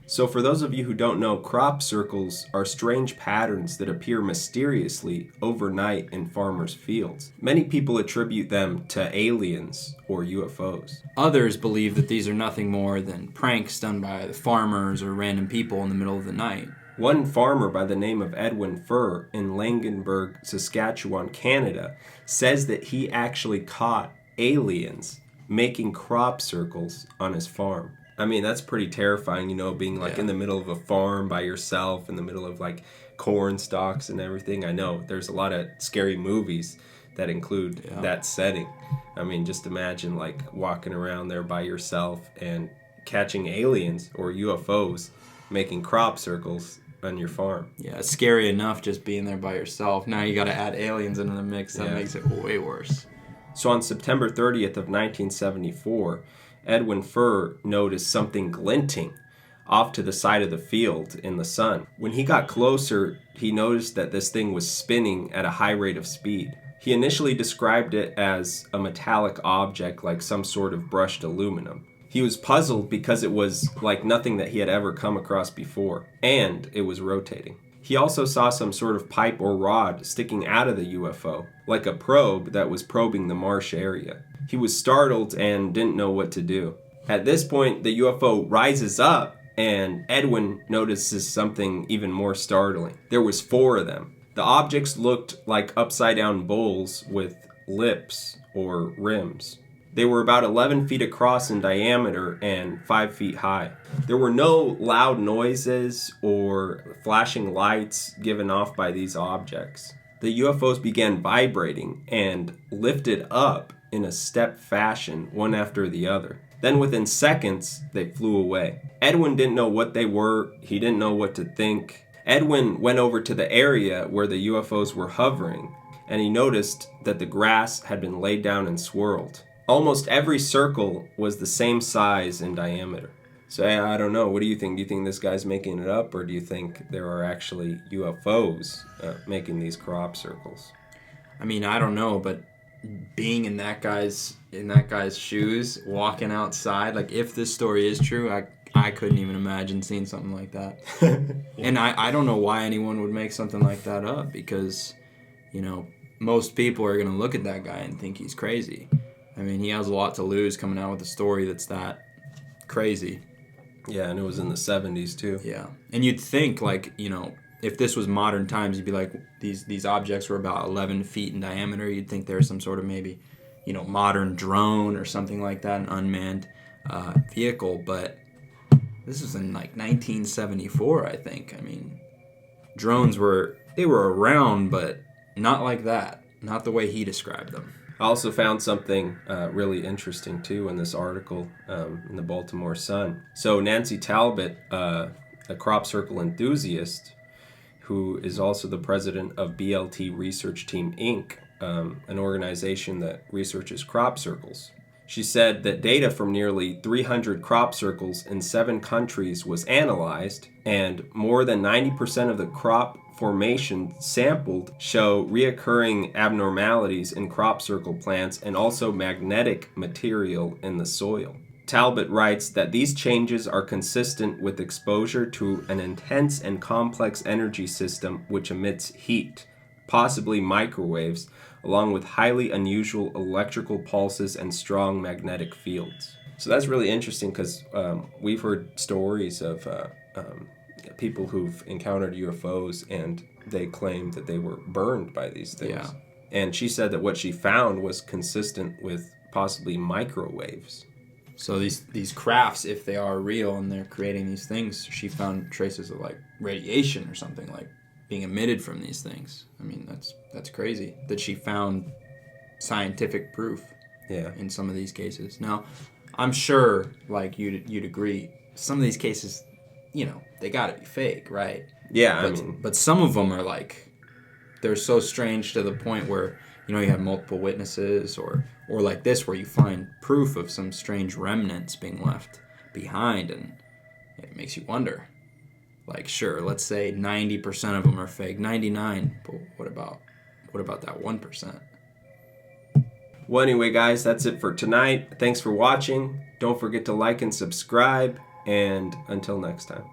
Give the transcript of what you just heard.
So for those of you who don't know, crop circles are strange patterns that appear mysteriously overnight in farmers' fields. Many people attribute them to aliens or UFOs. Others believe that these are nothing more than pranks done by the farmers or random people in the middle of the night. One farmer by the name of Edwin Furr in Langenburg, Saskatchewan, Canada, says that he actually caught aliens making crop circles on his farm. I mean, that's pretty terrifying, being in the middle of a farm by yourself, in the middle of corn stalks and everything. I know there's a lot of scary movies that include that setting. I mean, just imagine walking around there by yourself and catching aliens or UFOs making crop circles on your farm. Yeah, it's scary enough just being there by yourself. Now you got to add aliens into the mix. That makes it way worse. So on September 30th of 1974, Edwin Furr noticed something glinting off to the side of the field in the sun. When he got closer, he noticed that this thing was spinning at a high rate of speed. He initially described it as a metallic object like some sort of brushed aluminum. He was puzzled because it was like nothing that he had ever come across before, and it was rotating. He also saw some sort of pipe or rod sticking out of the UFO, like a probe that was probing the marsh area. He was startled and didn't know what to do. At this point, the UFO rises up, and Edwin notices something even more startling. There was 4 of them. The objects looked like upside-down bowls with lips or rims. They were about 11 feet across in diameter and 5 feet high. There were no loud noises or flashing lights given off by these objects. The UFOs began vibrating and lifted up in a step fashion, one after the other. Then within seconds, they flew away. Edwin didn't know what they were. He didn't know what to think. Edwin went over to the area where the UFOs were hovering, and he noticed that the grass had been laid down and swirled. Almost every circle was the same size and diameter. So I don't know. What do you think? Do you think this guy's making it up, or do you think there are actually UFOs making these crop circles? I mean, I don't know, but being in that guy's shoes, walking outside, if this story is true, I couldn't even imagine seeing something like that. And I don't know why anyone would make something like that up, because most people are going to look at that guy and think he's crazy. I mean, he has a lot to lose coming out with a story that's that crazy. Yeah, and it was in the 70s too. Yeah. And you'd think, if this was modern times, you'd be like, these objects were about 11 feet in diameter. You'd think there's some sort of maybe, modern drone or something like that, an unmanned vehicle. But this was in 1974, I think. I mean, drones were around, but not like that. Not the way he described them. I also found something really interesting, too, in this article in the Baltimore Sun. So Nancy Talbot, a crop circle enthusiast, who is also the president of BLT Research Team, Inc., an organization that researches crop circles. She said that data from nearly 300 crop circles in 7 countries was analyzed, and more than 90% of the crop formation sampled show reoccurring abnormalities in crop circle plants and also magnetic material in the soil. Talbot writes that these changes are consistent with exposure to an intense and complex energy system which emits heat, possibly microwaves, along with highly unusual electrical pulses and strong magnetic fields. So that's really interesting, because we've heard stories of people who've encountered UFOs and they claim that they were burned by these things. Yeah. And she said that what she found was consistent with possibly microwaves. So these crafts, if they are real and they're creating these things, she found traces of radiation or something being emitted from these things. I mean, that's crazy that she found scientific proof. Yeah. In some of these cases. Now, I'm sure you'd agree, some of these cases, they got to be fake, right? Yeah, but some of them are they're so strange to the point where you have multiple witnesses, or like this, where you find proof of some strange remnants being left behind, and it makes you wonder. Sure, let's say 90% of them are fake, 99, but what about that 1%? Well, anyway, guys, that's it for tonight. Thanks for watching. Don't forget to like and subscribe. And until next time.